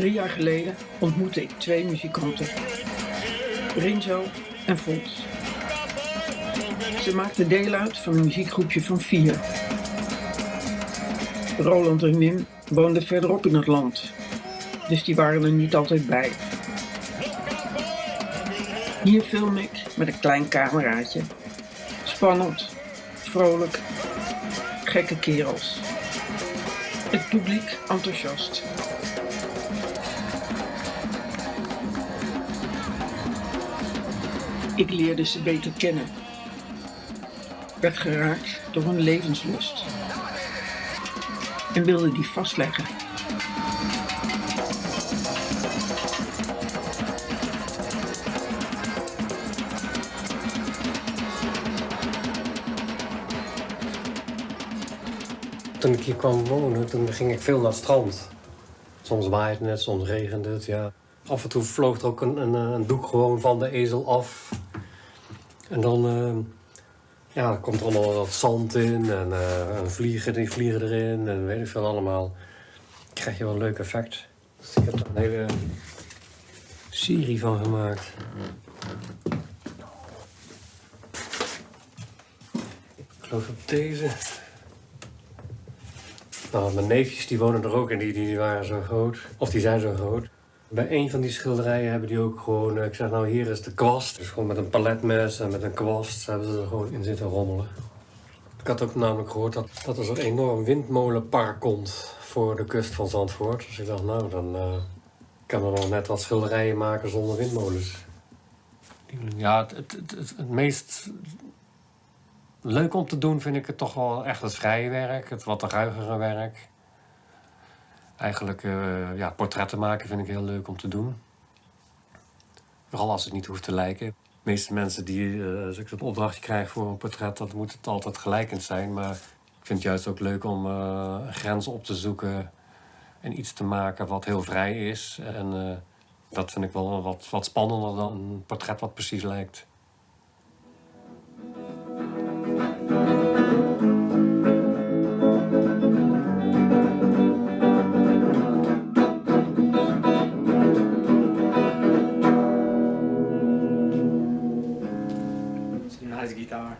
3 jaar geleden ontmoette ik 2 muzikanten, Rinzo en Fons. Ze maakten deel uit van een muziekgroepje van 4. Roland en Wim woonden verderop in het land, dus die waren er niet altijd bij. Hier film ik met een klein cameraatje. Spannend, vrolijk, gekke kerels. Het publiek enthousiast. Ik leerde ze beter kennen. Werd geraakt door hun levenslust. En wilde die vastleggen. Toen ik hier kwam wonen, toen ging ik veel naar het strand. Soms waaide het net, soms regende het, ja. Af en toe vloog er ook een doek gewoon van de ezel af. En dan komt er allemaal wat zand in en vliegen erin en weet ik veel allemaal. Dan krijg je wel een leuk effect. Dus ik heb er een hele serie van gemaakt. Ik geloof dat deze... Nou, mijn neefjes die wonen er ook en die waren zo groot. Of die zijn zo groot. Bij een van die schilderijen hebben die ook gewoon... ik zeg nou, hier is de kwast. Dus gewoon met een paletmes en met een kwast hebben ze er gewoon in zitten rommelen. Ik had ook namelijk gehoord dat er zo'n enorm windmolenpark komt voor de kust van Zandvoort. Dus ik dacht, nou, dan kan er nog net wat schilderijen maken zonder windmolens. Ja, het meest... leuk om te doen vind ik het toch wel echt het vrije werk, het wat ruigere werk. Eigenlijk portretten maken vind ik heel leuk om te doen. Vooral als het niet hoeft te lijken. De meeste mensen als ik een opdrachtje krijg voor een portret, dan moet het altijd gelijkend zijn. Maar ik vind het juist ook leuk om een grens op te zoeken en iets te maken wat heel vrij is. En dat vind ik wel wat spannender dan een portret wat precies lijkt. Gitaar.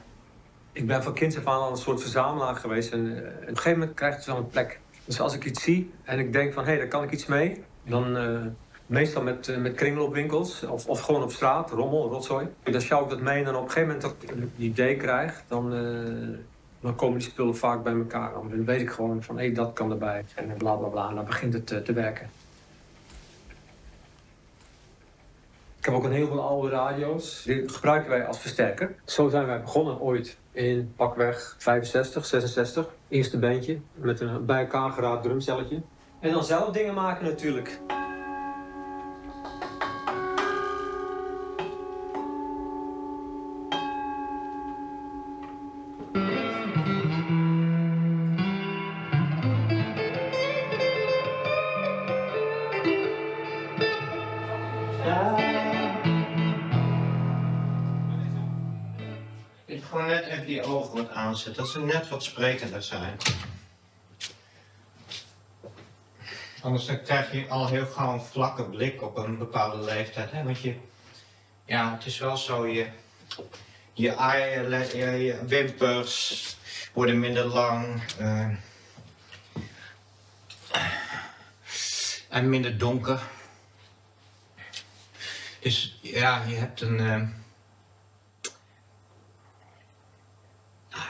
Ik ben van kinds af aan al een soort verzamelaar geweest en op een gegeven moment krijgt het wel een plek. Dus als ik iets zie en ik denk van hé, daar kan ik iets mee, dan meestal met kringloopwinkels of gewoon op straat, rommel, rotzooi. Dan sjouw ik dat mee en dan op een gegeven moment dat ik een idee krijg, dan komen die spullen vaak bij elkaar. Dan weet ik gewoon van hé, dat kan erbij en bla bla bla en dan begint het te werken. Ik heb ook een heleboel oude radio's. Die gebruiken wij als versterker. Zo zijn wij begonnen ooit in pakweg 65, 66. Eerste bandje met een bij elkaar geraapt drumcelletje. En dan zelf dingen maken natuurlijk. Gewoon net even die ogen wat aanzetten, dat ze net wat sprekender zijn. Anders dan krijg je al heel gauw een vlakke blik op een bepaalde leeftijd. Hè? Want het is wel zo, je wimpers worden minder lang en minder donker. Dus ja, je hebt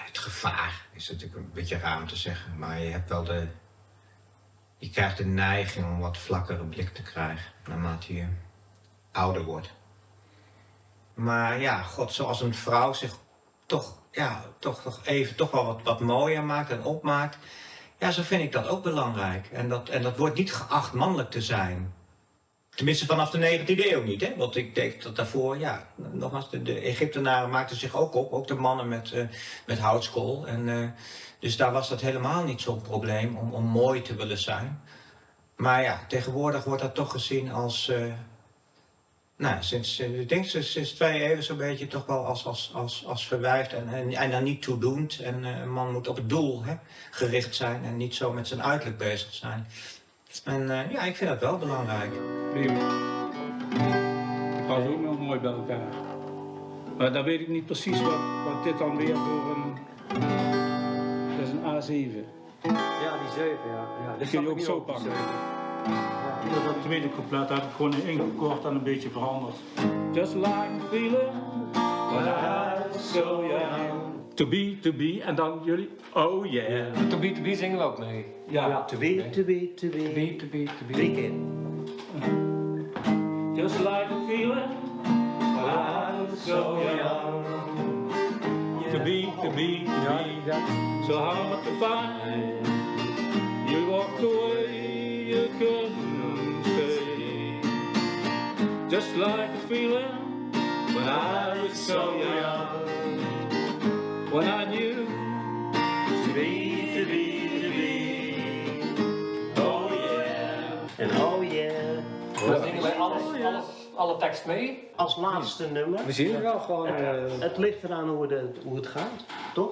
het gevaar is natuurlijk een beetje raar om te zeggen, maar je krijgt de neiging om wat vlakkere blik te krijgen naarmate je ouder wordt. Maar ja, God, zoals een vrouw zich toch wel wat mooier maakt en opmaakt, ja, zo vind ik dat ook belangrijk. En dat wordt niet geacht mannelijk te zijn. Tenminste vanaf de 19e eeuw niet, hè? Want ik denk dat daarvoor, nogmaals, de Egyptenaren maakten zich ook op, ook de mannen met houtskool. En dus daar was dat helemaal niet zo'n probleem om mooi te willen zijn. Maar ja, tegenwoordig wordt dat toch gezien als, sinds 2 eeuwen zo'n beetje toch wel als verwijfd en dan niet toedoend. En een man moet op het doel gericht zijn en niet zo met zijn uiterlijk bezig zijn. En ja, ik vind dat wel belangrijk. Prima. Dat was ook nog mooi bij elkaar. Maar dan weet ik niet precies wat dit dan weer voor een... Dat is een A7. Ja, die 7, ja. Die kun je ook zo pakken. Het tweede couplet heb ik gewoon in één kort en een beetje veranderd. Just like a feeling when I was so young. To be, en dan jullie, oh yeah. To be zingen we ook mee. Ja. To be. 3 keer. Just like a feeling when I was so young. To be. So hard to find. You walked away, you couldn't stay. Just like a feeling when I was so young. When I knew to be. Oh yeah. En oh yeah. Dan zingen wij alle tekst mee. Als laatste nummer. We zien het wel gewoon. Het ligt eraan hoe het gaat, toch?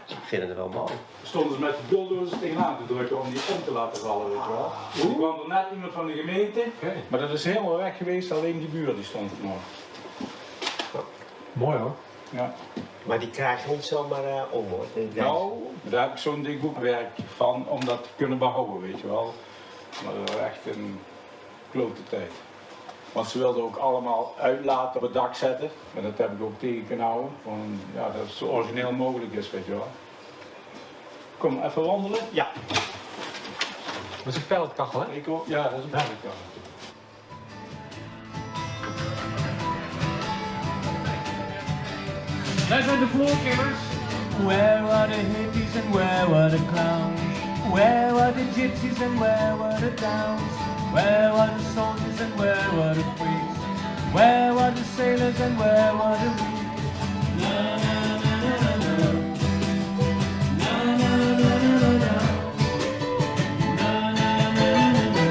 Ik vind het wel mooi. Stonden ze met de bulldozers tegenaan te drukken om die om te laten vallen, weet je wel. Er kwam er net iemand van de gemeente, maar dat is helemaal weg geweest, alleen die buur die stond er nog. Mooi hoor. Ja. Maar die krijg je niet zomaar om hoor. Nou, daar heb ik zo'n dik boekwerk van om dat te kunnen behouden, weet je wel. Maar dat was echt een klote tijd. Want ze wilden ook allemaal uitlaten op het dak zetten. Maar dat heb ik ook tegen kunnen houden. Van, ja, dat het zo origineel mogelijk is, weet je wel. Kom, even wandelen? Ja. Dat is een pelletkachel, hè? Ik ook. Ja, dat is een pelletkachel. Wij zijn de voorkillers. Where were the hippies and where were the clowns? Where were the gypsies and where were the downs? Where were the soldiers and where were the freaks? Where were the sailors and where were the weak? Na na na na na na. Na na na na na na. Na na na na na na.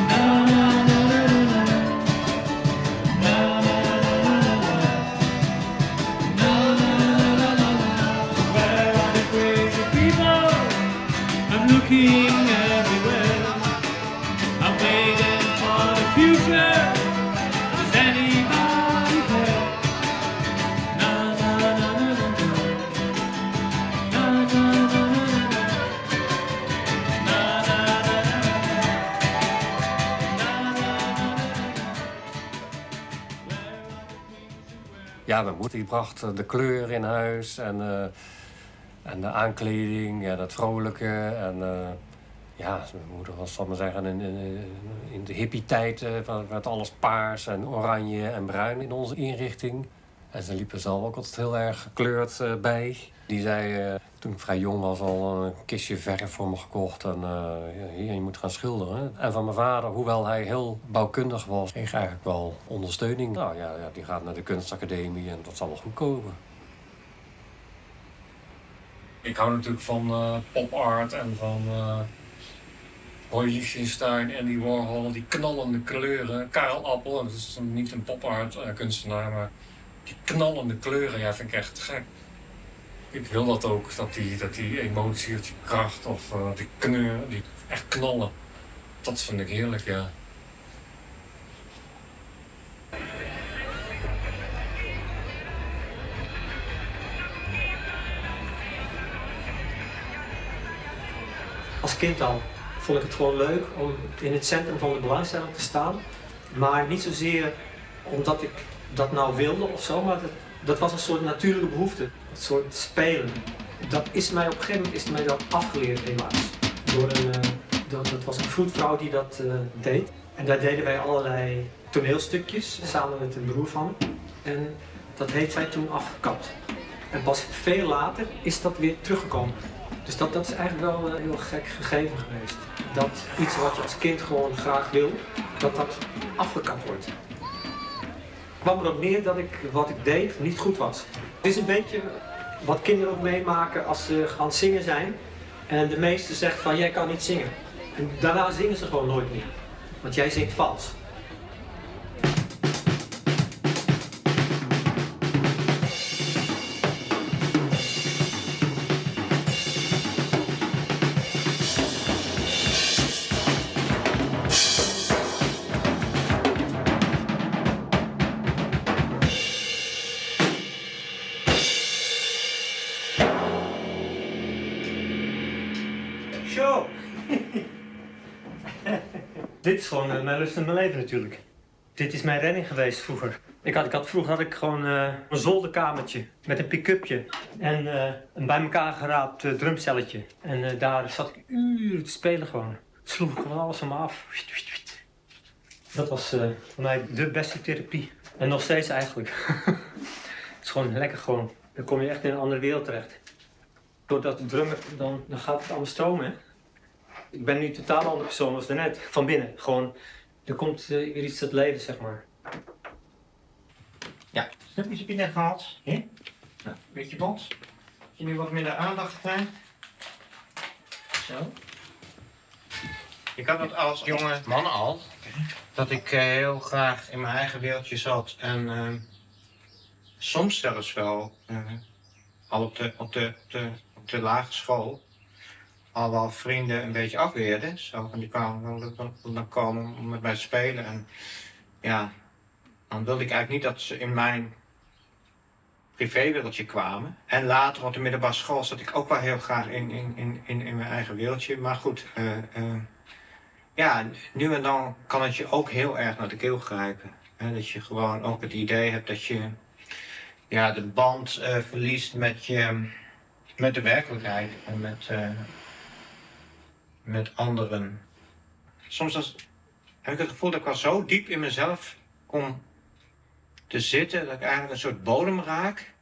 Na na na na na na. Na na na na na. Where are the crazy people? I'm looking everywhere. I'm waiting for the future. Does anybody care? Na na na na na na. Na na na na na na. Na na na na na. Na na na na na. Ja, mijn moeder die bracht de kleur in huis en de aankleding en het vrolijke. En ja, mijn moeder was, zal ik maar zeggen, in de hippie-tijd werd alles paars en oranje en bruin in onze inrichting. En ze liepen zelf ook altijd heel erg gekleurd bij. Die zei, toen ik vrij jong was, al een kistje verf voor me gekocht. En hier, je moet gaan schilderen. En van mijn vader, hoewel hij heel bouwkundig was, kreeg eigenlijk wel ondersteuning. Nou ja, die gaat naar de kunstacademie en dat zal wel goed komen. Ik hou natuurlijk van pop-art en van Roy Lichtenstein, Andy Warhol, die knallende kleuren. Karel Appel, dat is niet een pop-art kunstenaar, maar die knallende kleuren, ja, vind ik echt gek. Ik wil dat ook, dat die emotie of die kracht of die kneur, die echt knallen. Dat vind ik heerlijk, ja. Als kind al vond ik het gewoon leuk om in het centrum van de belangstelling te staan. Maar niet zozeer omdat ik dat nou wilde of zo, maar dat was een soort natuurlijke behoefte. Een soort spelen. Dat is mij op een gegeven moment mij dat afgeleerd helaas. Dat was een vroedvrouw die dat deed. En daar deden wij allerlei toneelstukjes samen met een broer van me. En dat heeft zij toen afgekapt. En pas veel later is dat weer teruggekomen. Dus dat is eigenlijk wel een heel gek gegeven geweest. Dat iets wat je als kind gewoon graag wil, dat afgekapt wordt. Het kwam erop neer dat wat ik deed niet goed was. Het is een beetje wat kinderen ook meemaken als ze aan het zingen zijn. En de meester zegt van jij kan niet zingen. En daarna zingen ze gewoon nooit meer. Want jij zingt vals. show. Dit is gewoon mijn lust in mijn leven natuurlijk. Dit is mijn redding geweest vroeger. Vroeger had ik gewoon een zolderkamertje met een pick-upje en een bij elkaar geraapt drumcelletje. En daar zat ik uren te spelen gewoon. Sloeg ik gewoon alles van me af. Dat was voor mij de beste therapie. En nog steeds eigenlijk. Het is gewoon lekker gewoon. Dan kom je echt in een andere wereld terecht. Doordat de drummen, dan gaat het allemaal stromen. Hè? Ik ben nu totaal een andere persoon als daarnet. Van binnen. Gewoon, er komt weer iets tot leven, zeg maar. Ja, stukjes heb je net gehad. Hè? Nou, beetje bot. Dat je nu wat minder aandacht krijgt. Zo. Ik had het als jonge man al. Dat ik heel graag in mijn eigen wereldje zat. En soms zelfs wel al op de lagere school. Al wel vrienden een beetje afweerden. Zo van die kwamen dan komen om met mij te spelen. En ja, dan wilde ik eigenlijk niet dat ze in mijn privéwereldje kwamen. En later op de middelbare school zat ik ook wel heel graag in mijn eigen wereldje. Maar goed, ja, nu en dan kan het je ook heel erg naar de keel grijpen. Hè? Dat je gewoon ook het idee hebt dat je ja, de band verliest met de werkelijkheid en met anderen. Soms heb ik het gevoel dat ik wel zo diep in mezelf kom te zitten dat ik eigenlijk een soort bodem raak.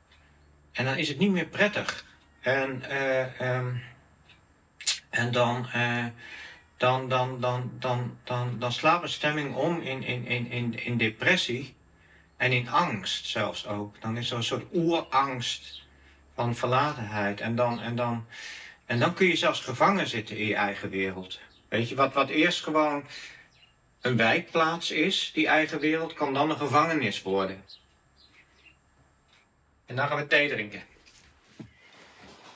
En dan is het niet meer prettig. En dan slaat mijn stemming om in depressie en in angst zelfs ook. Dan is er een soort oerangst van verlatenheid. En dan kun je zelfs gevangen zitten in je eigen wereld. Weet je, wat eerst gewoon een wijkplaats is, die eigen wereld, kan dan een gevangenis worden. En dan gaan we thee drinken.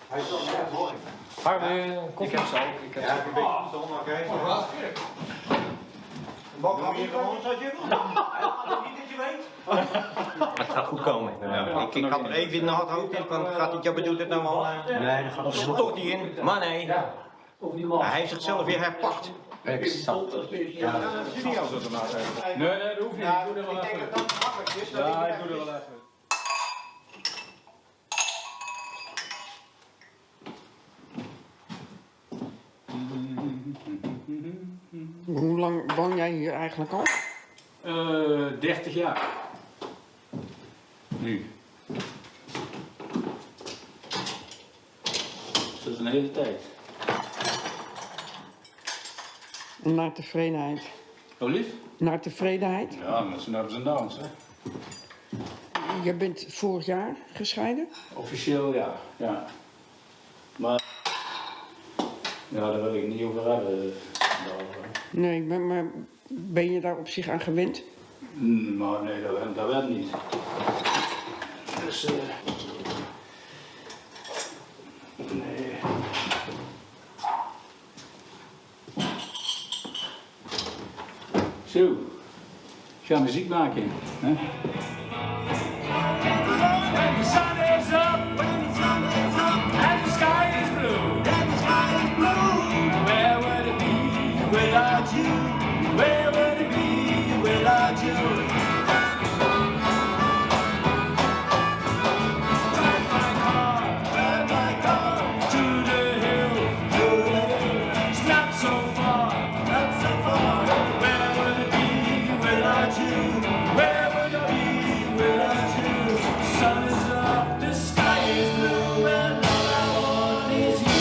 Hij is toch echt mooi. Koffie of zo? Ik heb een beetje zon, oké. Wat ga je gewoon zoals je wil? Niet dat je weet. Het gaat goed komen. Ja, ik had er even in de hoofd van, gaat het jou bedoelt het nou al? Nee, dat gaat Of stort hij in? Maar nee. Ja, hij heeft zichzelf weer herpakt. exact. Ja, dat is niet als het ernaar zijn. Nee, dat hoeft niet. Ik doe er wel even. Ik denk dat dat makkelijk is. Ja, ik doe er wel even. Hoe lang woon jij hier eigenlijk al? 30 jaar. Nu. Dus dat is een hele tijd. En naar tevredenheid? Oh, lief? Naar tevredenheid? Ja, met z'n ups en downs, hè. Je bent vorig jaar gescheiden? Officieel, ja. Ja. Maar... ja, daar wil ik niet over hebben. Nee, maar ben je daar op zich aan gewend? Maar nee, dat werd niet. Dus, nee. Zo, ik ga muziek maken, hè? When the sun is up, and the sky is blue, where would it be without you? Where would it be without you? Drive my car to the hill. It's not so far, not so far. Where would it be without you? Where would it be without you? Sun is up, the sky is blue, and all I want is you.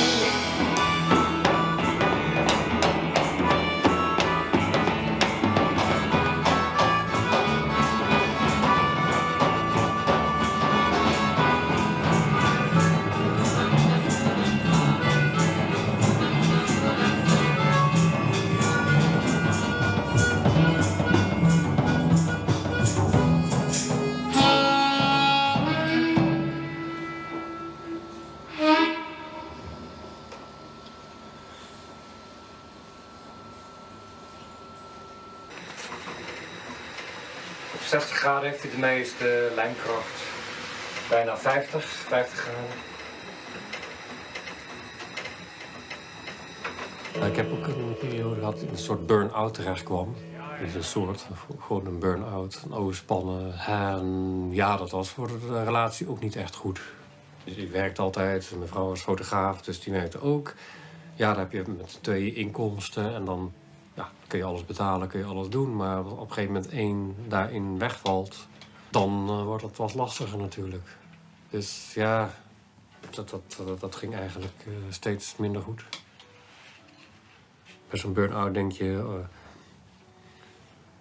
Op 60 graden heeft hij de meeste lijnkracht. Bijna 50 graden. Ik heb ook een periode gehad die een soort burn-out terecht kwam. Dus een soort, gewoon een burn-out, een overspannen. En ja, dat was voor de relatie ook niet echt goed. Dus ik werkte altijd, mijn vrouw was fotograaf, dus die werkte ook. Ja, dan heb je met 2 inkomsten en dan ja, kun je alles betalen, kun je alles doen. Maar als op een gegeven moment 1 daarin wegvalt, dan wordt het wat lastiger natuurlijk. Dus ja, dat ging eigenlijk steeds minder goed. Bij zo'n burn-out denk je,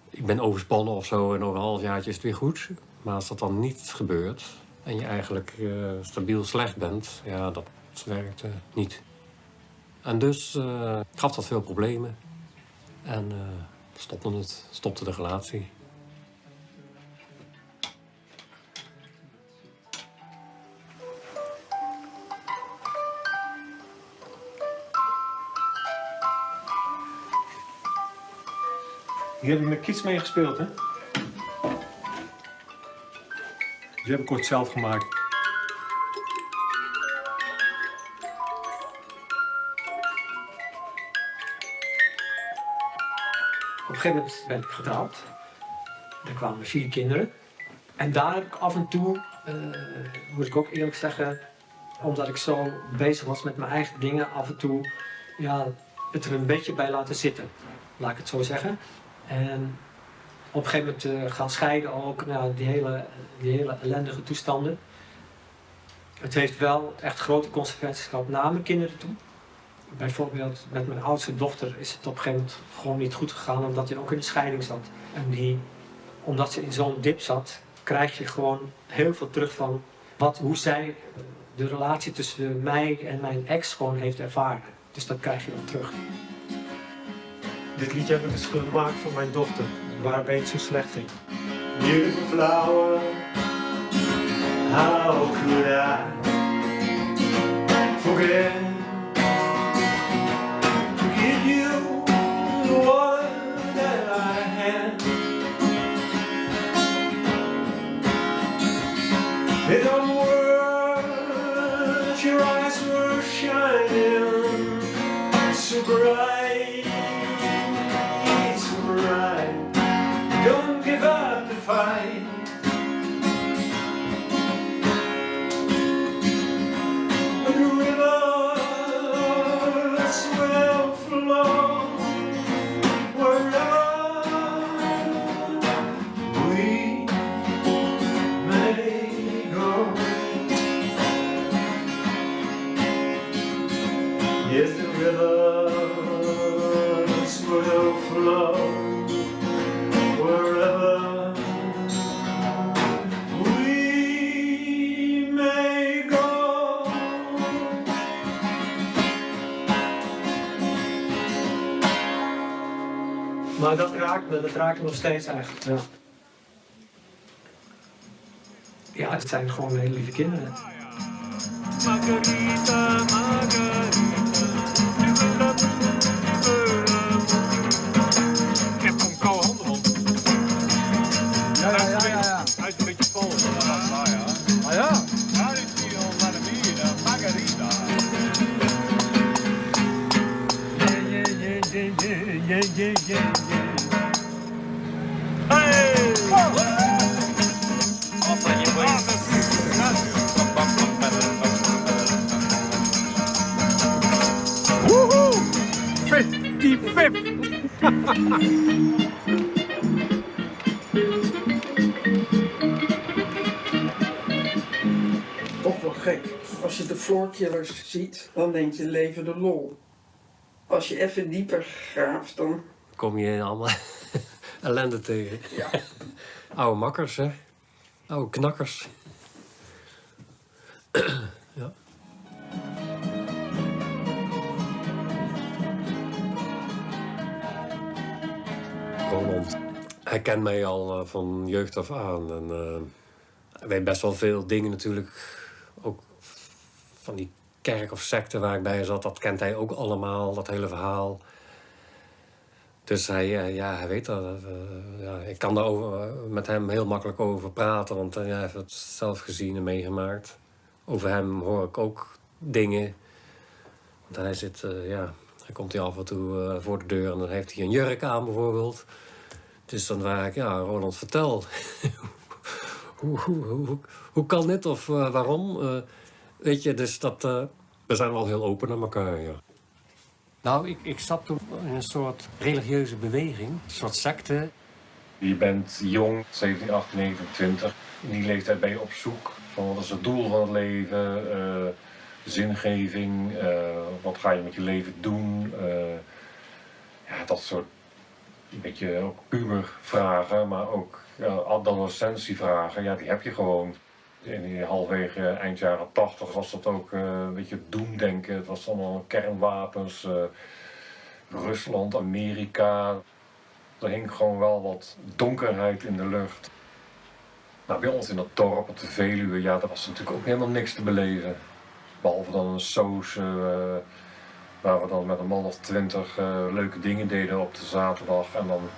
ik ben overspannen of zo en over een halfjaartje is het weer goed. Maar als dat dan niet gebeurt en je eigenlijk stabiel slecht bent, ja, dat werkt niet. En dus gaf dat veel problemen en stopte de relatie. Hier heb ik met kids mee gespeeld, hè? Die heb ik ooit zelf gemaakt. Op een gegeven moment ben ik getrouwd. Er kwamen 4 kinderen. En daar heb ik af en toe, moet ik ook eerlijk zeggen, omdat ik zo bezig was met mijn eigen dingen, af en toe ja, het er een beetje bij laten zitten. Laat ik het zo zeggen. En op een gegeven moment gaan scheiden ook, nou, die hele ellendige toestanden. Het heeft wel echt grote consequenties gehad naar mijn kinderen toe. Bijvoorbeeld met mijn oudste dochter is het op een gegeven moment gewoon niet goed gegaan omdat hij ook in de scheiding zat. En omdat ze in zo'n dip zat, krijg je gewoon heel veel terug van hoe zij de relatie tussen mij en mijn ex gewoon heeft ervaren. Dus dat krijg je dan terug. Dit liedje heb ik dus gemaakt voor mijn dochter, waarbij het zo slecht ging. Beautiful flower, how could I forget? To give you the one that I had. In other words, your eyes were shining so bright. Don't give up the fight. The rivers will flow wherever we may go. Yes, the rivers will flow. Wherever we may go. Maar dat raakt me nog steeds eigenlijk. Ja. Ja, het zijn gewoon hele lieve kinderen. Margarita, Margarita. Ik heb een koude handen, man. Ja. Hij is een beetje vol. Ah ja? Ja, dit is hier al naar de bier, Margarita. Yeah. Hey! Off on your way. 50-50. Toch wel gek. Als je de Floorkillers ziet, dan denk je leven de lol. Als je even dieper graaft, dan kom je allemaal ellende tegen. ja. Oude makkers, hè? Oude knakkers. Ja. Roland, hij kent mij al van jeugd af aan. En hij weet best wel veel dingen natuurlijk. Ook van die kerk of secte waar ik bij zat, dat kent hij ook allemaal, dat hele verhaal. Dus hij weet dat. Ik kan daar met hem heel makkelijk over praten, want hij heeft het zelf gezien en meegemaakt. Over hem hoor ik ook dingen. Want hij Dan komt hij af en toe voor de deur en dan heeft hij een jurk aan bijvoorbeeld. Dus dan vraag ik, ja, Roland, vertel. hoe kan dit of waarom? Weet je, dus we zijn wel heel open naar elkaar, ja. Nou, ik stap toen in een soort religieuze beweging, een soort secte. Je bent jong, 17, 18, 29. In die leeftijd ben je op zoek van wat is het doel van het leven, zingeving, wat ga je met je leven doen. Ja, dat soort een beetje ook pubervragen, maar ook adolescentievragen. Ja, die heb je gewoon. In die halverwege eind jaren 80 was dat ook een beetje doemdenken. Het was allemaal kernwapens, Rusland, Amerika. Er hing gewoon wel wat donkerheid in de lucht. Nou, bij ons in dat dorp op de Veluwe, ja, daar was natuurlijk ook helemaal niks te beleven. Behalve dan een soos waar we dan met een man of 20 leuke dingen deden op de zaterdag. En dan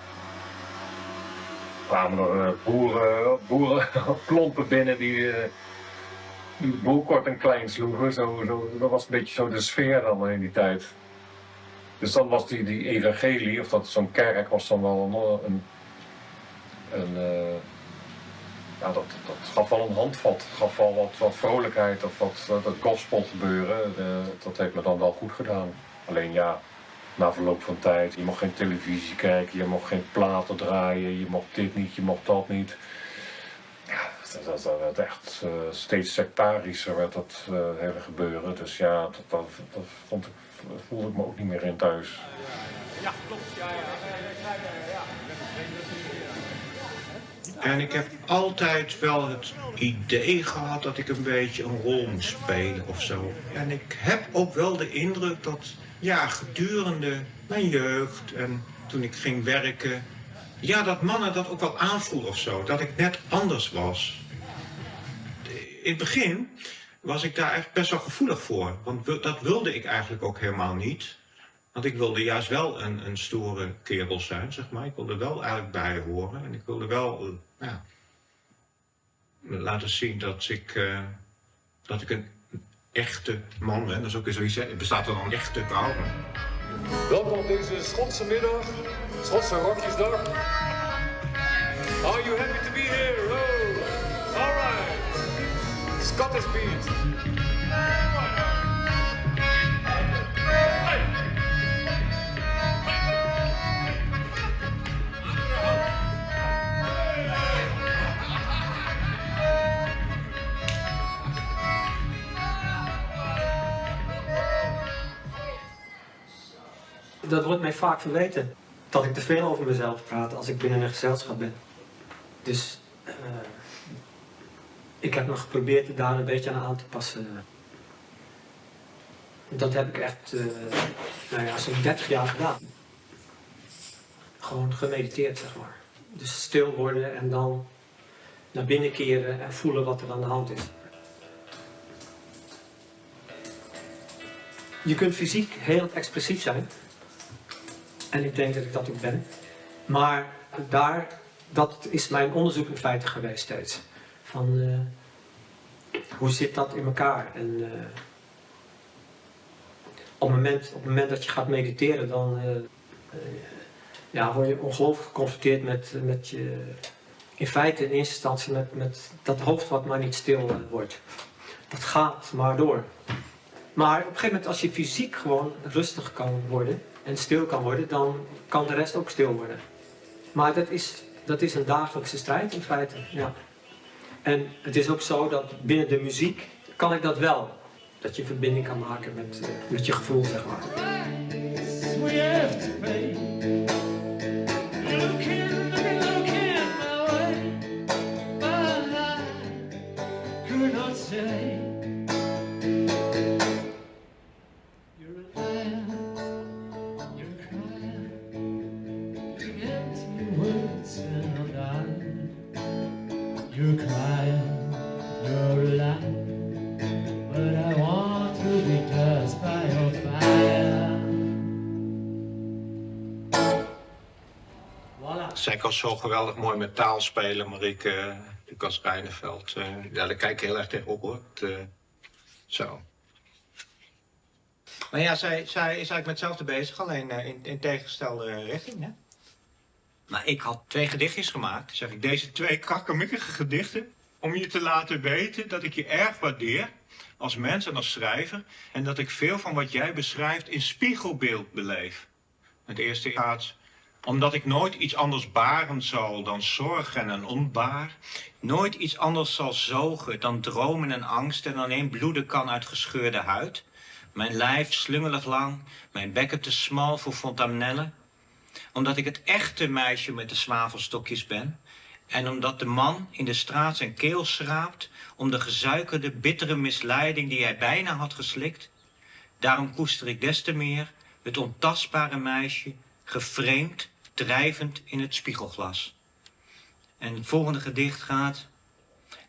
kwamen er boerenklompen binnen die de boel kort en klein sloegen. Dat was een beetje zo de sfeer dan in die tijd. Dus dan was die evangelie, of dat zo'n kerk, was dan wel ja, dat gaf wel een handvat, gaf wel wat vrolijkheid of dat gospel gebeuren. Dat heeft me dan wel goed gedaan. Alleen ja, na verloop van tijd, je mocht geen televisie kijken, je mocht geen platen draaien, je mocht dit niet, je mocht dat niet. Ja, dat werd echt steeds sectarischer werd dat hele gebeuren. Dus ja, dat voelde ik me ook niet meer in thuis. Ja, klopt. Ja. En ik heb altijd wel het idee gehad dat ik een beetje een rol moest spelen of zo. En ik heb ook wel de indruk dat, ja, gedurende mijn jeugd en toen ik ging werken, ja, dat mannen dat ook wel aanvoelen of zo. Dat ik net anders was. In het begin was ik daar echt best wel gevoelig voor. Want dat wilde ik eigenlijk ook helemaal niet. Want ik wilde juist wel een stoere kerel zijn, zeg maar. Ik wilde wel eigenlijk bij horen. En ik wilde wel laten zien dat ik een echte man ben. Dat is ook weer zoiets, hè. Bestaat er dan een echte vrouw? Welkom op deze Schotse middag, Schotse rokjesdag. Are you happy to be here? Oh, all right. Scottish beat. Dat wordt mij vaak verweten, dat ik te veel over mezelf praat als ik binnen een gezelschap ben. Dus ik heb nog geprobeerd daar een beetje aan te passen. Dat heb ik echt zo'n 30 jaar gedaan. Gewoon gemediteerd, zeg maar. Dus stil worden en dan naar binnen keren en voelen wat er aan de hand is. Je kunt fysiek heel expressief zijn. En ik denk dat ik dat ook ben. Maar dat is mijn onderzoek in feite geweest steeds. Van hoe zit dat in elkaar? En op het moment dat je gaat mediteren, dan word je ongelooflijk geconfronteerd met je, in feite in eerste instantie met dat hoofd wat maar niet stil wordt. Dat gaat maar door. Maar op een gegeven moment als je fysiek gewoon rustig kan worden en stil kan worden, dan kan de rest ook stil worden. Maar dat is een dagelijkse strijd in feite. Ja. En het is ook zo dat binnen de muziek kan ik dat wel. Dat je verbinding kan maken met je gevoel, zeg maar. You're crying, you're alive, but I want to be touched by your fire. Voilà. Zij kan zo geweldig mooi met taal spelen, Marieke, Lucas Reineveld. Daar kijk ik heel erg tegenop, hoor. Zo. Maar ja, zij is eigenlijk met hetzelfde bezig, alleen in tegengestelde richting. Hè? Maar ik had 2 gedichtjes gemaakt. Zeg ik, deze 2 krakkemikkige gedichten. Om je te laten weten dat ik je erg waardeer. Als mens en als schrijver. En dat ik veel van wat jij beschrijft in spiegelbeeld beleef. Het eerste gaat. Omdat ik nooit iets anders baren zal dan zorgen en onbaar. Nooit iets anders zal zogen dan dromen en angst. En alleen bloeden kan uit gescheurde huid. Mijn lijf slungelig lang, mijn bekken te smal voor fontanellen. Omdat ik het echte meisje met de zwavelstokjes ben. En omdat de man in de straat zijn keel schraapt om de gesuikerde, bittere misleiding die hij bijna had geslikt. Daarom koester ik des te meer het ontastbare meisje, gevreemd, drijvend in het spiegelglas. En het volgende gedicht gaat.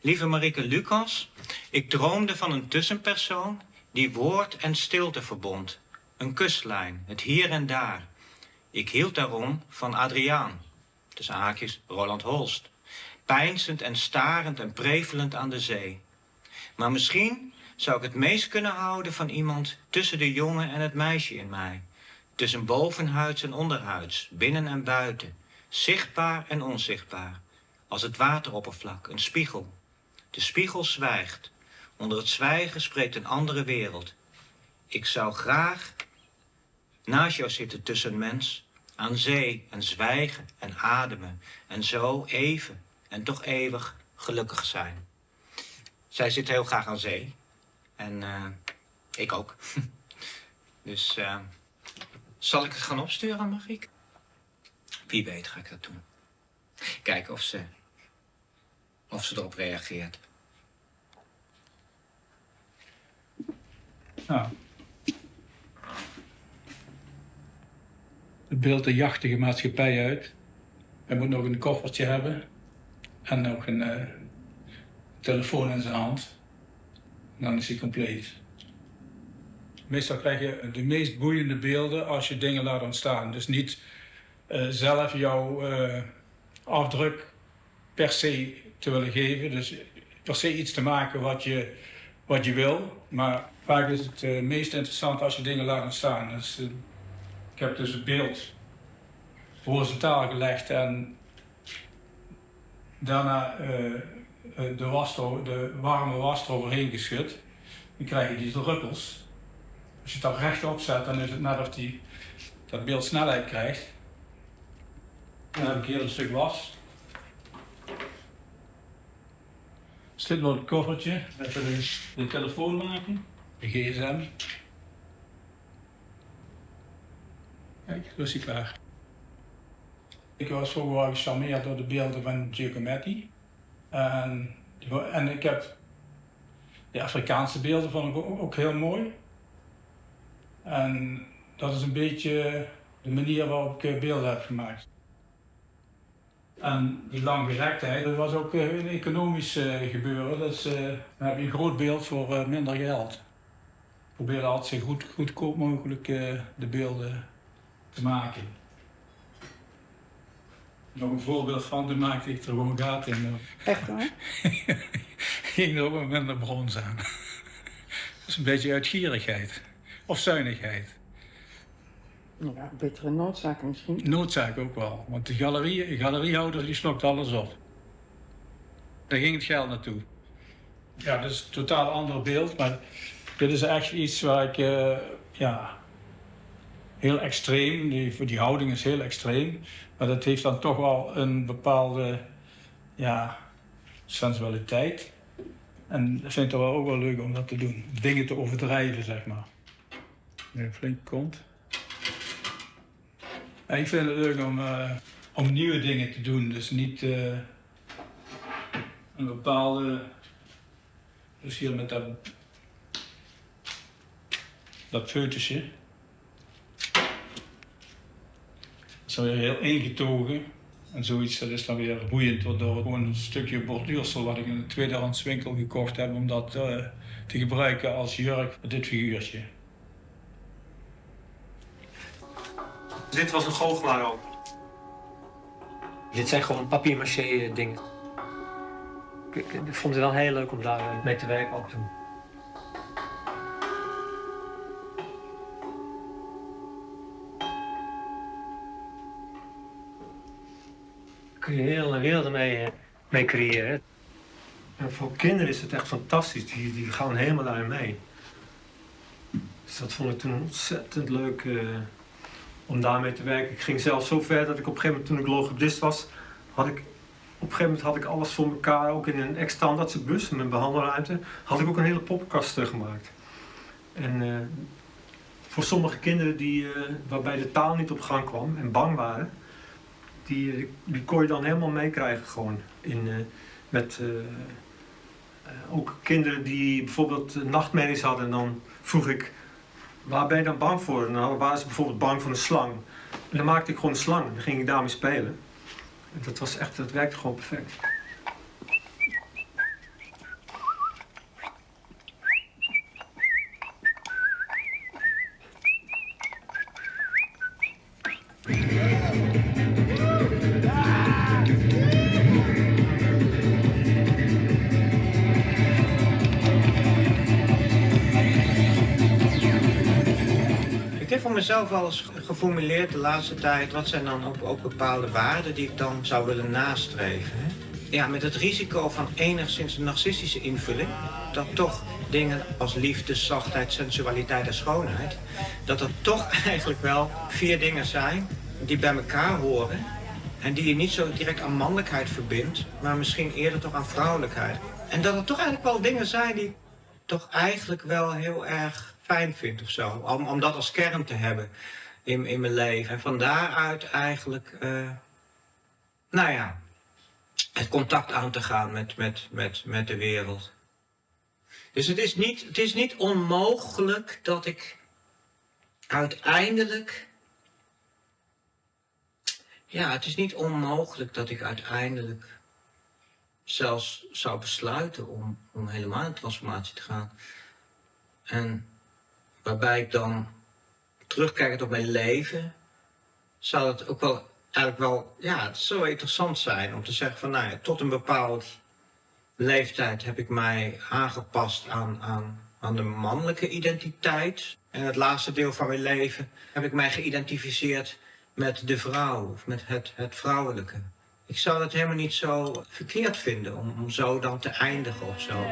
Lieve Marieke Lucas, ik droomde van een tussenpersoon die woord en stilte verbond. Een kuslijn, het hier en daar. Ik hield daarom van Adriaan, tussen haakjes Roland Holst. Peinzend en starend en prevelend aan de zee. Maar misschien zou ik het meest kunnen houden van iemand tussen de jongen en het meisje in mij. Tussen bovenhuids en onderhuids, binnen en buiten. Zichtbaar en onzichtbaar. Als het wateroppervlak, een spiegel. De spiegel zwijgt. Onder het zwijgen spreekt een andere wereld. Ik zou graag naast jou zitten tussen mens, aan zee en zwijgen en ademen. En zo even en toch eeuwig gelukkig zijn. Zij zit heel graag aan zee. En ik ook. Dus zal ik het gaan opsturen, Marieke? Wie weet ga ik dat doen. Kijken of ze erop reageert. Nou. Het beeld de jachtige maatschappij uit. Hij moet nog een koffertje hebben. En nog een telefoon in zijn hand. En dan is hij compleet. Meestal krijg je de meest boeiende beelden als je dingen laat ontstaan. Dus niet zelf jouw afdruk per se te willen geven. Dus per se iets te maken wat je wil. Maar vaak is het meest interessant als je dingen laat ontstaan. Dus, ik heb dus het beeld horizontaal gelegd en daarna de warme was eroverheen geschud. Dan krijg je die druppels. Als je het dan rechtop zet, dan is het net of dat beeld snelheid krijgt. Dan heb ik hier een stuk was. Dus dit wordt het koffertje. Even de telefoon maken, de gsm. Kijk, zo is hij klaar. Ik was vroeger wel gecharmeerd door de beelden van Giacometti. En ik heb de Afrikaanse beelden vond ik ook heel mooi. En dat is een beetje de manier waarop ik beelden heb gemaakt. En die langgerektheid, dat was ook een economisch gebeuren. Dus dan heb je een groot beeld voor minder geld. Ik probeerde altijd zo goedkoop mogelijk de beelden te maken. Nog een voorbeeld van, toen maakte ik er gewoon gaten in. Echt waar? Ging er ook wat minder brons aan. Dat is een beetje uitgierigheid. Of zuinigheid. Ja, betere noodzaak misschien. Noodzaak ook wel, want de galeriehouder die slokt alles op. Daar ging het geld naartoe. Ja, dat is een totaal ander beeld, maar dit is echt iets waar ik, heel extreem, die houding is heel extreem, maar dat heeft dan toch wel een bepaalde, sensualiteit. En dat vind ik toch ook wel leuk om dat te doen, dingen te overdrijven, zeg maar. Een flinke kont. Ja, ik vind het leuk om nieuwe dingen te doen, dus niet een bepaalde, dus hier met dat feutusje. Dat is dan weer heel ingetogen en zoiets, dat is dan weer boeiend door gewoon een stukje borduursel wat ik in een tweedehands winkel gekocht heb om dat te gebruiken als jurk voor dit figuurtje. Dit was een goochelaar ook. Dit zijn gewoon papier-maché dingen. Ik vond het wel heel leuk om daar mee te werken ook toen. kun je heel een wereld mee creëren. En voor kinderen is het echt fantastisch. Die gaan helemaal daarin mee. Dus dat vond ik toen ontzettend leuk om daarmee te werken. Ik ging zelfs zo ver dat ik op een gegeven moment, toen ik logopedist was, op een gegeven moment had ik alles voor elkaar, ook in een ex-tandartse bus, in mijn behandelruimte, had ik ook een hele poppenkast gemaakt. En voor sommige kinderen waarbij de taal niet op gang kwam en bang waren, die kon je dan helemaal meekrijgen gewoon. Ook kinderen die bijvoorbeeld nachtmerries hadden, en dan vroeg ik, waar ben je dan bang voor? En dan waren ze bijvoorbeeld bang voor een slang. En dan maakte ik gewoon een slang en dan ging ik daarmee spelen. En dat werkte gewoon perfect. Ik heb voor mezelf wel eens geformuleerd de laatste tijd, wat zijn dan ook bepaalde waarden die ik dan zou willen nastreven. Hè? Ja, met het risico van enigszins een narcistische invulling, dat toch dingen als liefde, zachtheid, sensualiteit en schoonheid, dat er toch eigenlijk wel 4 dingen zijn die bij elkaar horen en die je niet zo direct aan mannelijkheid verbindt, maar misschien eerder toch aan vrouwelijkheid. En dat er toch eigenlijk wel dingen zijn die ik toch eigenlijk wel heel erg fijn vind of zo, om dat als kern te hebben in mijn leven. En van daaruit eigenlijk, het contact aan te gaan met de wereld. Dus het is niet onmogelijk dat ik uiteindelijk, zelfs zou besluiten om helemaal in transformatie te gaan. En waarbij ik dan terugkijkend op mijn leven, zou het ook wel het zou interessant zijn om te zeggen van, tot een bepaald leeftijd heb ik mij aangepast aan de mannelijke identiteit. En het laatste deel van mijn leven heb ik mij geïdentificeerd met de vrouw, of met het vrouwelijke. Ik zou dat helemaal niet zo verkeerd vinden om zo dan te eindigen of zo.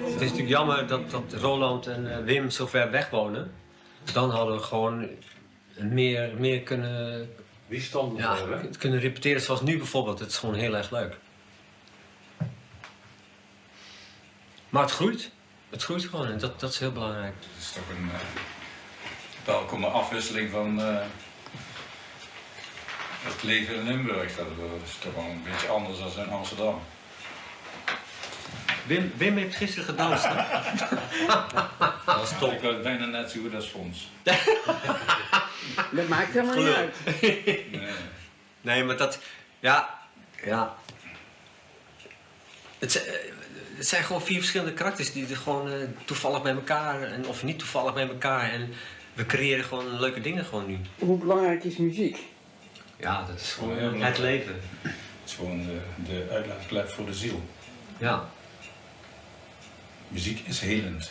Het is natuurlijk jammer dat Roland en Wim zo ver weg wonen. Dan hadden we gewoon meer kunnen, Die stond kunnen repeteren zoals nu bijvoorbeeld. Het is gewoon heel erg leuk. Maar het groeit. Het groeit gewoon en dat is heel belangrijk. Het is toch een welkome afwisseling van het leven in Limburg. Dat is toch wel een beetje anders dan in Amsterdam. Wim heeft gisteren gedanst. Dat was top. Ik was bijna net zo goed als Fons. Dat maakt helemaal niet uit. Nee, maar dat... Ja. Het zijn gewoon 4 verschillende karakters die er gewoon toevallig bij elkaar, of niet toevallig bij elkaar. En we creëren gewoon leuke dingen gewoon nu. Hoe belangrijk is muziek? Ja, dat is gewoon heel het leven. Het is gewoon de uitlaatklep voor de ziel. Ja. Muziek is helend.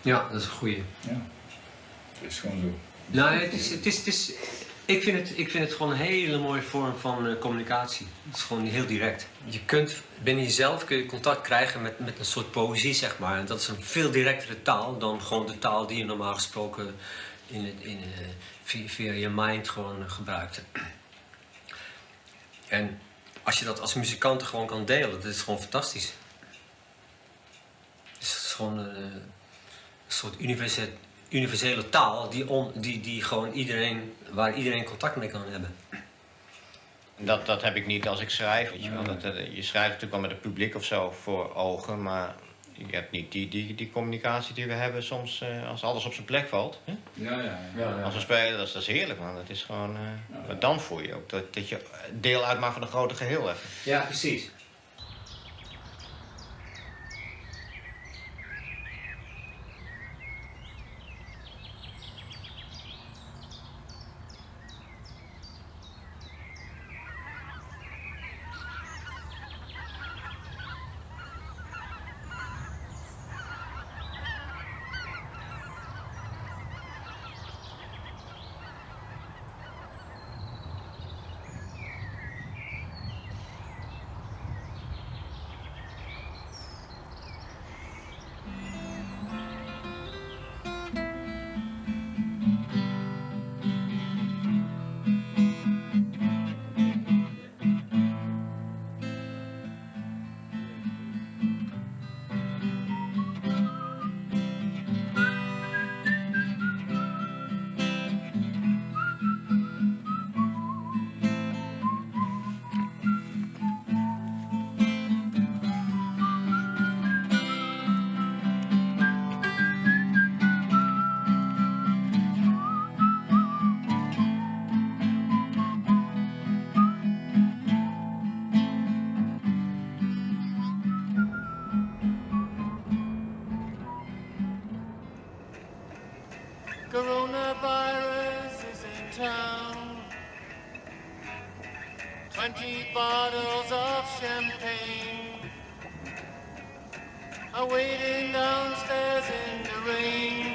Ja, dat is een goeie. Ja, het is gewoon zo. Nou, ik vind het gewoon een hele mooie vorm van communicatie. Het is gewoon heel direct. Je kunt binnen jezelf contact krijgen met een soort poëzie, zeg maar. En dat is een veel directere taal dan gewoon de taal die je normaal gesproken via je mind gewoon gebruikt. En als je dat als muzikant gewoon kan delen, dat is gewoon fantastisch. Het is gewoon een soort universele taal die gewoon waar iedereen contact mee kan hebben. Dat heb ik niet als ik schrijf, weet je wel. Je schrijft natuurlijk wel met het publiek of zo voor ogen, maar Je hebt niet die communicatie die we hebben soms als alles op zijn plek valt. Hè? Ja. Als een speler, dat is heerlijk, man. Dat is gewoon, maar dan voel je ook dat je deel uitmaakt van een groter geheel even. Ja, precies. Coronavirus is in town. 20 bottles of champagne are waiting downstairs in the rain.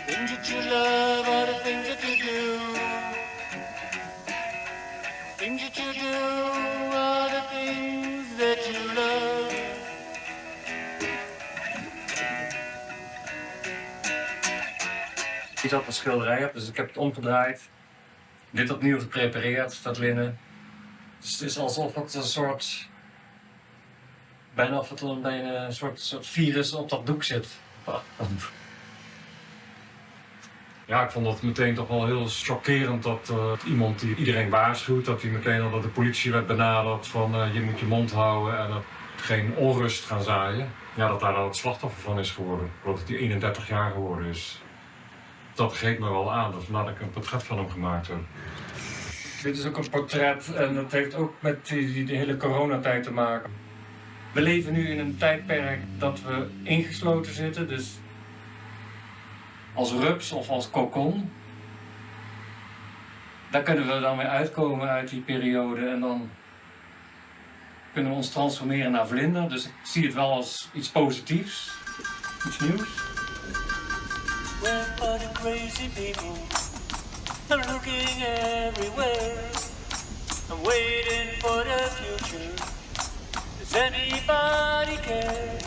Things that you love are the things that you do. Things that you do are the things that you love. Ik zat een schilderij op, dus ik heb het omgedraaid. Dit opnieuw geprepareerd, dat linnen. Dus het is alsof het een soort... Bijna of het een soort virus op dat doek zit. Ja, ik vond dat meteen toch wel heel chockerend dat iemand die iedereen waarschuwt, dat hij meteen al dat de politie werd benaderd van je moet je mond houden en dat geen onrust gaan zaaien. Ja, dat daar dan het slachtoffer van is geworden, omdat hij 31 jaar geworden is. Dat greep me wel aan, dus vandaar dat ik een portret van hem gemaakt heb. Dit is ook een portret en dat heeft ook met die hele coronatijd te maken. We leven nu in een tijdperk dat we ingesloten zitten, dus als rups of als kokon. Daar kunnen we dan weer uitkomen uit die periode en dan kunnen we ons transformeren naar vlinder. Dus ik zie het wel als iets positiefs, iets nieuws. Where are the crazy people? I'm looking everywhere. I'm waiting for the future. Does anybody care?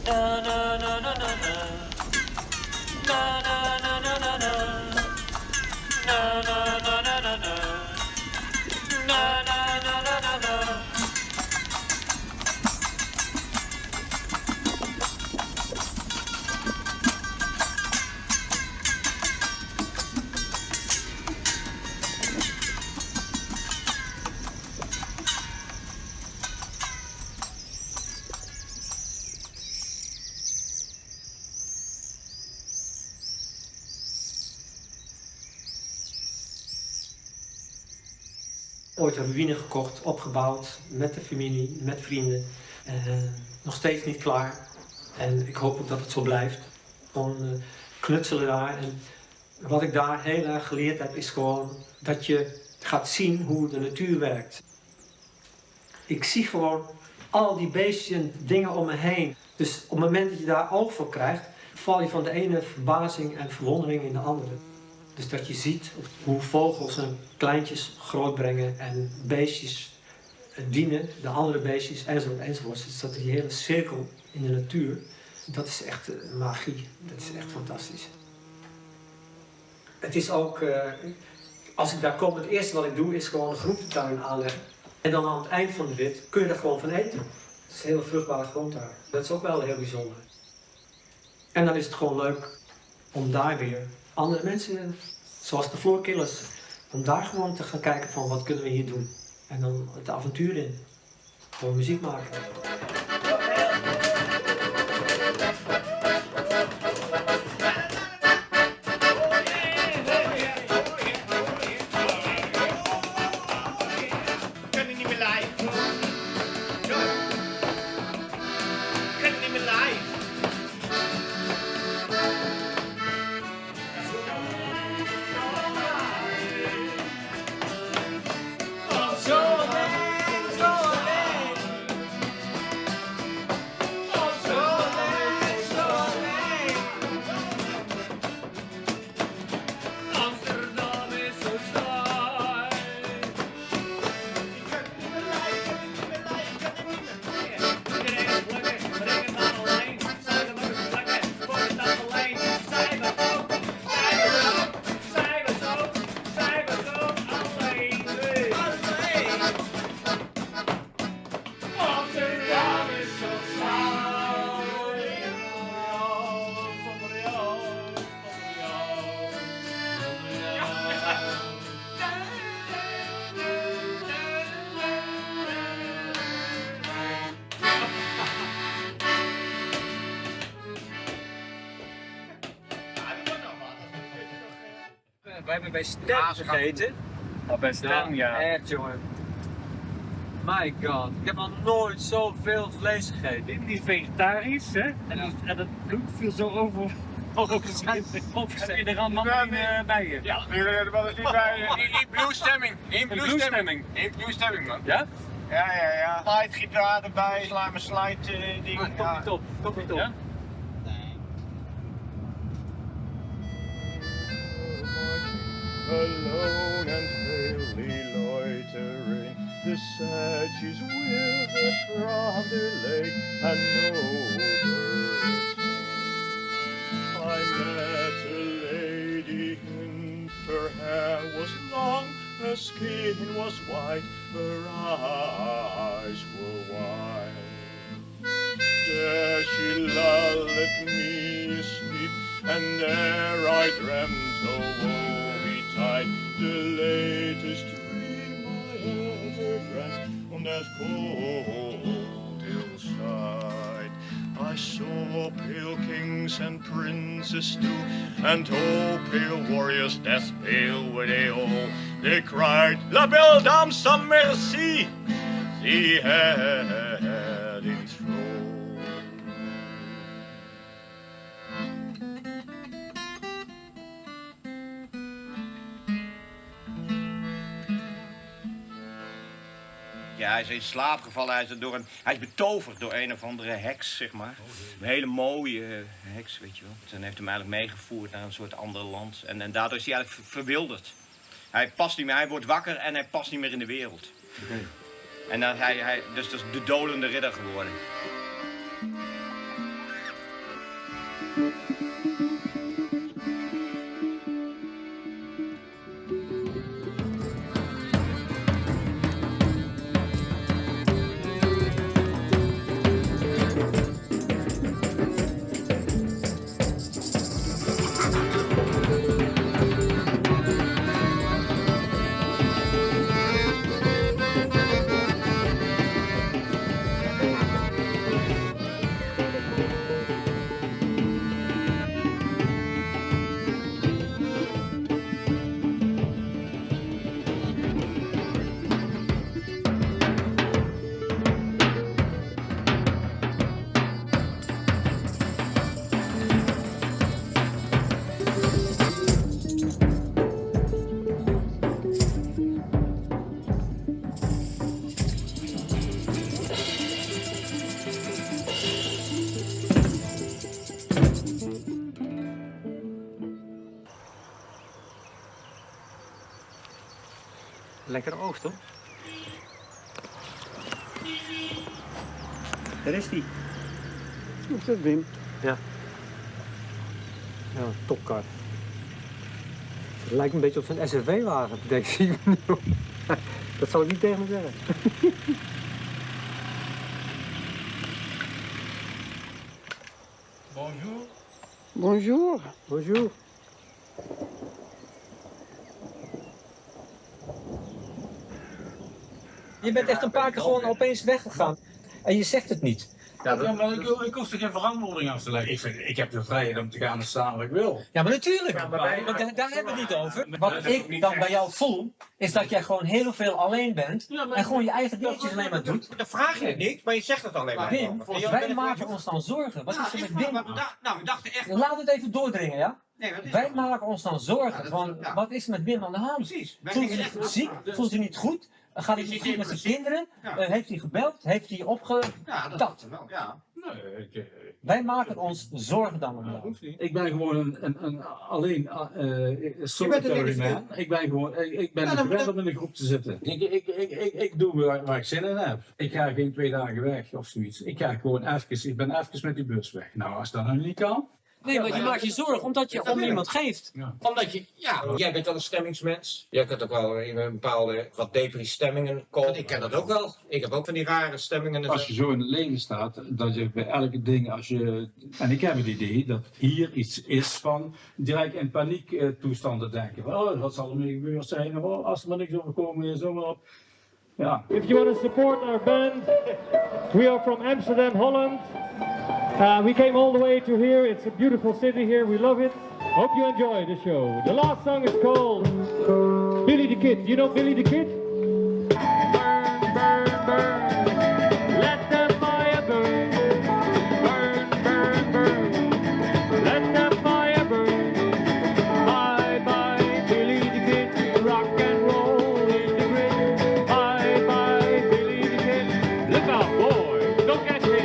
Na na na na na na. Na na na na na na. Na na na na na na. Na na na na na na. Ooit een ruïne gekocht, opgebouwd, met de familie, met vrienden. Nog steeds niet klaar. En ik hoop ook dat het zo blijft. Gewoon knutselen daar. En wat ik daar heel erg geleerd heb, is gewoon dat je gaat zien hoe de natuur werkt. Ik zie gewoon al die beestjes en dingen om me heen. Dus op het moment dat je daar oog voor krijgt, val je van de ene verbazing en verwondering in de andere. Dus dat je ziet hoe vogels hun kleintjes grootbrengen en beestjes dienen, de andere beestjes enzovoort. Dus dat die hele cirkel in de natuur, dat is echt magie. Dat is echt fantastisch. Het is ook, als ik daar kom, het eerste wat ik doe is gewoon een groentetuin aanleggen. En dan aan het eind van de rit kun je er gewoon van eten. Het is een hele vruchtbare grond daar. Dat is ook wel heel bijzonder. En dan is het gewoon leuk om daar weer andere mensen, zoals de Floor Killers, om daar gewoon te gaan kijken van wat kunnen we hier doen. En dan het avontuur in. Gewoon muziek maken. Wij hebben bij Sterren gegeten. Oh, bij Sterren, ja. Echt jongen. My god, ik heb nog nooit zoveel vlees gegeten. Dit is vegetarisch, hè? En het bloed viel zo over. Heb je er allemaal bij je? Ja, er was niet bij. In bloedstemming. In bloedstemming. In bloedstemming, man. Ja? Ja. Slide-gitaar erbij, slide ding. Top niet op. Ja? Alone and palely loitering, the sedges withered from the lake, and no birds sing. I met a lady, and her hair was long, her skin was white, her eyes were wild. There she lulled me asleep, and there I dreamt of woe-betide, the latest dream I ever dreamt on that cold hillside. I saw pale kings and princes too, and all pale warriors, death pale were they all. They cried, La belle dame sans merci, the head in throne. Ja, hij is in slaap gevallen. Hij is betoverd door een of andere heks, zeg maar. Een hele mooie heks, weet je wel. En heeft hem eigenlijk meegevoerd naar een soort ander land. En daardoor is hij eigenlijk verwilderd. Hij past niet meer, hij wordt wakker en hij past niet meer in de wereld. Okay. En dan dus dat is de dolende ridder geworden. Lekkere oogst, hoor. Daar is die. Is dat Wim? Ja. Ja, topkar. Het lijkt een beetje op zo'n SUV-wagen, denk ik. Dat zou ik niet tegen me zeggen. Bonjour. Bonjour. Bonjour. Je bent echt een paar keer gewoon opeens weggegaan. En je zegt het niet. Ja, maar ik hoef er geen verantwoording af te leggen. Ik heb de vrijheid om te gaan en staan waar ik wil. Ja, maar natuurlijk. Maar daar hebben we het niet over. Wat ik dan bij jou voel, is dat jij gewoon heel veel alleen bent. En gewoon je eigen dingetjes alleen maar doet. Dan vraag je het niet, maar je zegt het alleen maar. Wim, wij maken ons dan zorgen. Wat is er met Wim? Nou, we dachten echt... Laat het even doordringen, ja? Nee, wat is Wij dat? maken ons dan zorgen van, wat is met Wim aan de hand? Precies. Wij Voelt hij denken zich echt- ziek? Voelt hij niet goed? Gaat hij niet goed met zijn kinderen? Heeft hij gebeld? Heeft hij opge... Ja, dat wel, ja. Nee, Wij maken ons zorgen dan om jou. ik ben gewoon een alleen solitary man. Ik ben niet gewend om in een groep te zitten. Ik doe waar ik zin in heb. Ik ga geen 2 dagen weg of zoiets. Ik ga gewoon even, ik ben even met die bus weg. Nou, als dat nou niet kan. Nee, maar je maakt je zorgen omdat je om iemand geeft. Omdat je, jij bent wel een stemmingsmens. Jij kunt ook wel in een bepaalde, wat depri-stemmingen komen. Ik ken dat ook wel. Ik heb ook van die rare stemmingen. Als je zo in het leven staat, dat je bij elke ding, en ik heb het idee dat hier iets is van direct in paniektoestanden denken. Oh, wat zal er mee gebeurd zijn? Oh, als er maar niks overkomen is, zo maar op. Ja. If you want to support our band, we are from Amsterdam, Holland. We came all the way to here. It's a beautiful city here. We love it. Hope you enjoy the show. The last song is called Billy the Kid. You know Billy the Kid? Burn, burn, burn. Let the fire burn. Burn, burn, burn. Let the fire burn. Bye, bye, Billy the Kid. Rock and roll in the grid. Bye, bye, Billy the Kid. Look out, boy. Don't get hit.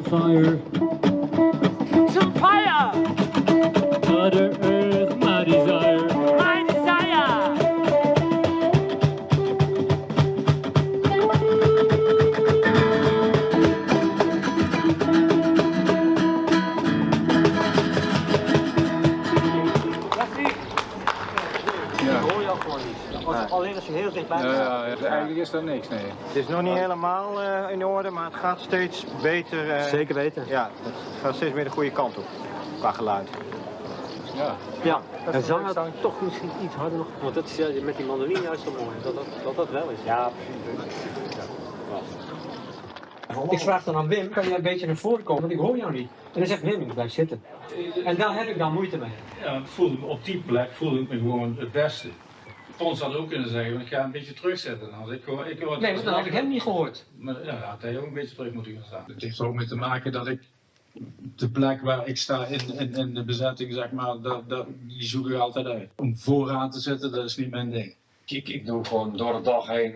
Fire. It's on fire! Mother Earth, my desire. My desire! Ja. Dat hoor je ook gewoon niet. Alleen als je heel dichtbij bent. Ja, eigenlijk is dat niks, nee. Het is nog niet helemaal in orde, maar het gaat steeds beter. Zeker weten. Ja, het gaat steeds meer de goede kant op, qua geluid. Ja. Ja, en zang het toch misschien iets harder nog. Want dat is met die mandoline juist zo mooi. Dat wel is. Ja, Ik vraag dan aan Wim, kan jij een beetje naar voren komen, want ik hoor jou niet. En dan zegt Wim, ik blijf zitten. En daar heb ik dan moeite mee. Ja, op die plek voelde ik me gewoon het beste. Tons had ook kunnen zeggen, ik ga een beetje terugzetten. Nee, maar dan had ik hem niet gehoord. Maar ja, had hij ook een beetje terug moeten gaan staan. Het heeft er ook mee te maken dat ik de plek waar ik sta in de bezetting, zeg maar, die zoek ik altijd uit. Om vooraan te zitten, dat is niet mijn ding. Ik doe gewoon door de dag heen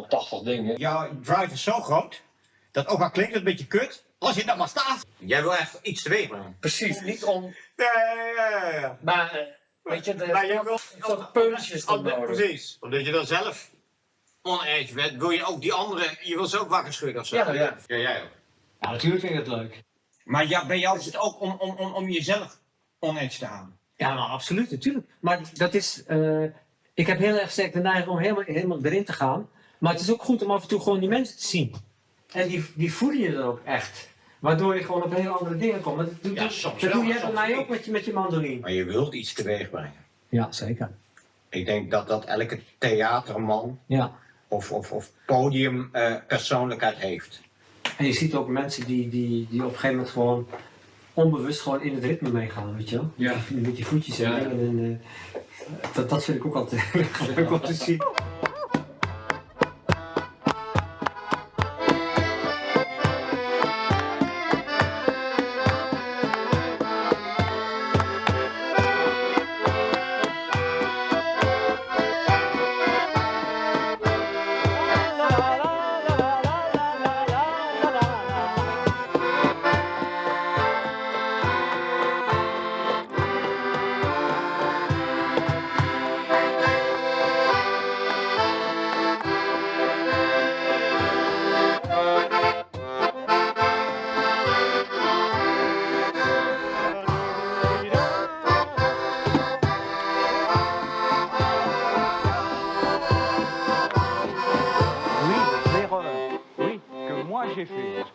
80 dingen. Jouw drive is zo groot, dat ook al klinkt het een beetje kut, als je dan maar staat. Jij wil echt iets teweeg brengen. Precies, niet om... Ja. Maar, weet je, Maar je wil soort peultjes dan nodig. Precies, omdat je dan zelf oneens bent, wil je ook die anderen, je wil ze ook wakker schudden of zo. Ja. Ja, jij ook. Ja, natuurlijk vind ik het leuk. Maar ja, bij jou is het ook om jezelf oneens te houden. Ja, nou, absoluut, natuurlijk. Maar dat is... ik heb heel erg sterk de neiging om helemaal erin te gaan. Maar het is ook goed om af en toe gewoon die mensen te zien. En die voeden je dan ook echt. Waardoor je gewoon op hele andere dingen komt. Dat doe je bij mij ook met je mandoline. Maar je wilt iets teweeg brengen. Ja, zeker. Ik denk dat elke theaterman Ja. of podiumpersoonlijkheid heeft. En je ziet ook mensen die op een gegeven moment gewoon onbewust gewoon in het ritme meegaan, weet je wel? Ja. Met die voetjes en dingen. En, dat vind ik ook altijd leuk om te zien.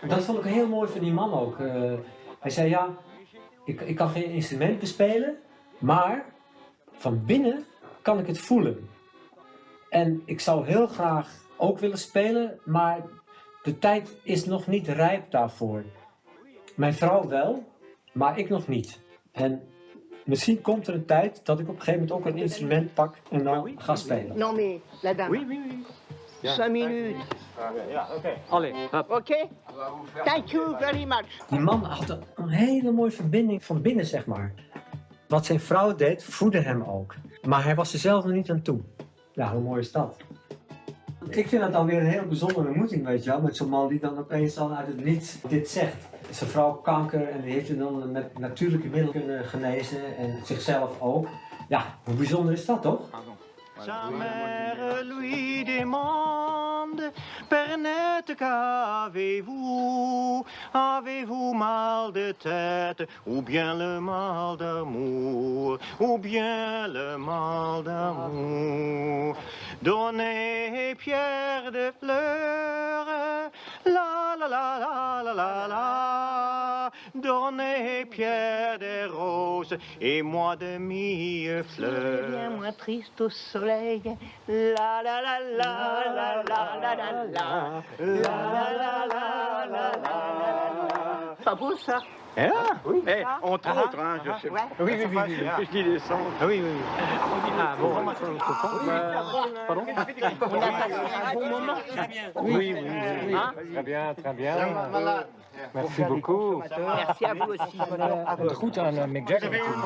Dat vond ik heel mooi van die man ook. Hij zei ja, ik kan geen instrument bespelen, maar van binnen kan ik het voelen. En ik zou heel graag ook willen spelen, maar de tijd is nog niet rijp daarvoor. Mijn vrouw wel, maar ik nog niet. En misschien komt er een tijd dat ik op een gegeven moment ook een instrument pak en dan ga spelen. Non mais, la dame. Oui, oui, oui. 5 minutes. Ja, oké. Allee, hup. Oké? Thank you very much. Die man had een hele mooie verbinding van binnen, zeg maar. Wat zijn vrouw deed, voedde hem ook. Maar hij was er zelf nog niet aan toe. Ja, hoe mooi is dat? Ik vind dat dan weer een heel bijzondere ontmoeting, weet je wel. Met zo'n man die dan opeens dan uit het niets dit zegt. Zijn vrouw kanker en die heeft hij dan met natuurlijke middelen kunnen genezen. En zichzelf ook. Ja, hoe bijzonder is dat toch? Sa mère lui demande, Pernette, qu'avez-vous? Avez-vous mal de tête, ou bien le mal d'amour, ou bien le mal d'amour? Donnez Pierre de fleurs, la la la la la la la. Donnez Pierre des roses, et moi de mille fleurs. Bien moins triste au soleil. La la la la la la la la la. La la la la la la. Pas beau ça? Ja, oui. Entre autres, hein, je sais pas. Oui, oui, oui, je dis des sons. Oui, oui, oui. Ah bon, pardon? On a passé un bon moment. Oui, oui, oui. Très bien, très bien. Malade. Merci beaucoup. Merci à vous aussi. De groet aan Mick Jagger natuurlijk.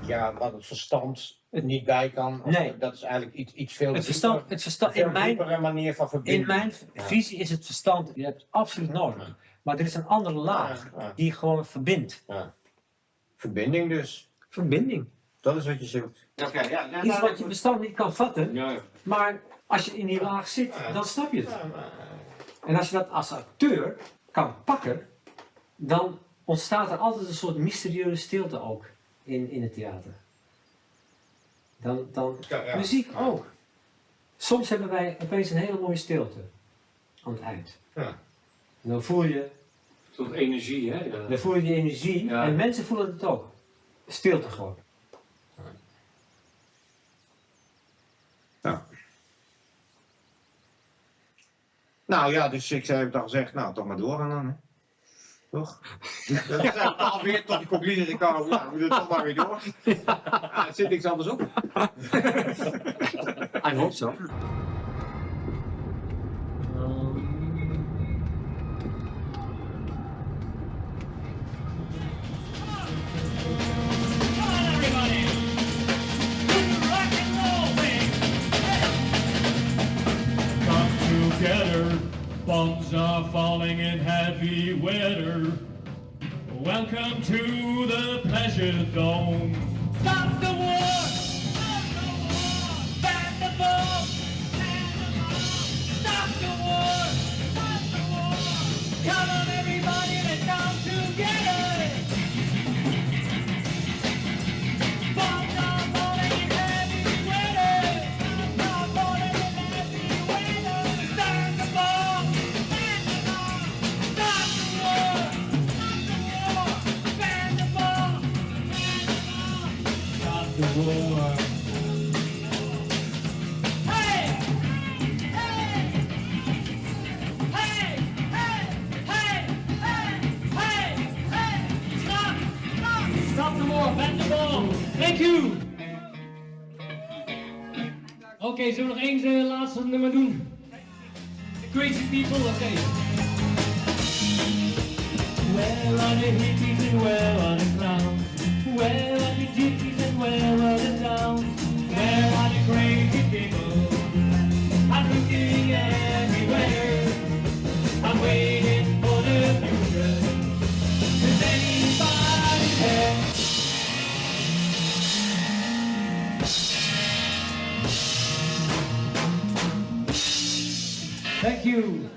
Ja, wat het verstand niet bij kan. Nee. Dat is eigenlijk iets veel Het verstand een diepere manier van verbinding. in mijn visie is het verstand, je hebt het absoluut nodig. Maar er is een andere laag die gewoon verbindt. Ja. Verbinding dus. Verbinding. Dat is wat je zoekt. Iets wat je verstand niet kan vatten, maar als je in die laag zit, dan snap je het. En als je dat als acteur kan pakken, dan ontstaat er altijd een soort mysterieuze stilte ook in het theater. Muziek ook. Soms hebben wij opeens een hele mooie stilte aan het eind. Ja. En dan voel je... Een soort energie, hè? Ja. Dan voel je die energie en mensen voelen het ook. Stilte gewoon. Ja. Nou ja, dus ik heb dan gezegd, nou toch maar doorgaan dan, hè. Toch? Dat is alweer tot die conclusie gekomen, ja, we moeten toch maar weer door. Ja, er zit niks anders op. I hope so. Together, bombs are falling in heavy weather. Welcome to the pleasure dome. Stop the war! Ban the bomb! Stop the war! Come on, everybody, let's down together! Bombs are falling in heavy weather. Bombs are falling in heavy weather. Ban the bomb! Stop the war! Ban the bomb! Stop the war! Hey! Hey! Hey! Hey! Hey! Hey! Hey! Stop! Stop! Stop the war! Ban the bomb! Thank you! Oké, zullen we nog één laatste nummer doen? The Crazy People, oké. Where are the hippies and where are the clowns? Where are the gypsies and where are the towns? Where are the crazy people? I'm looking everywhere. I'm waiting for the future. Does anybody care? Thank you.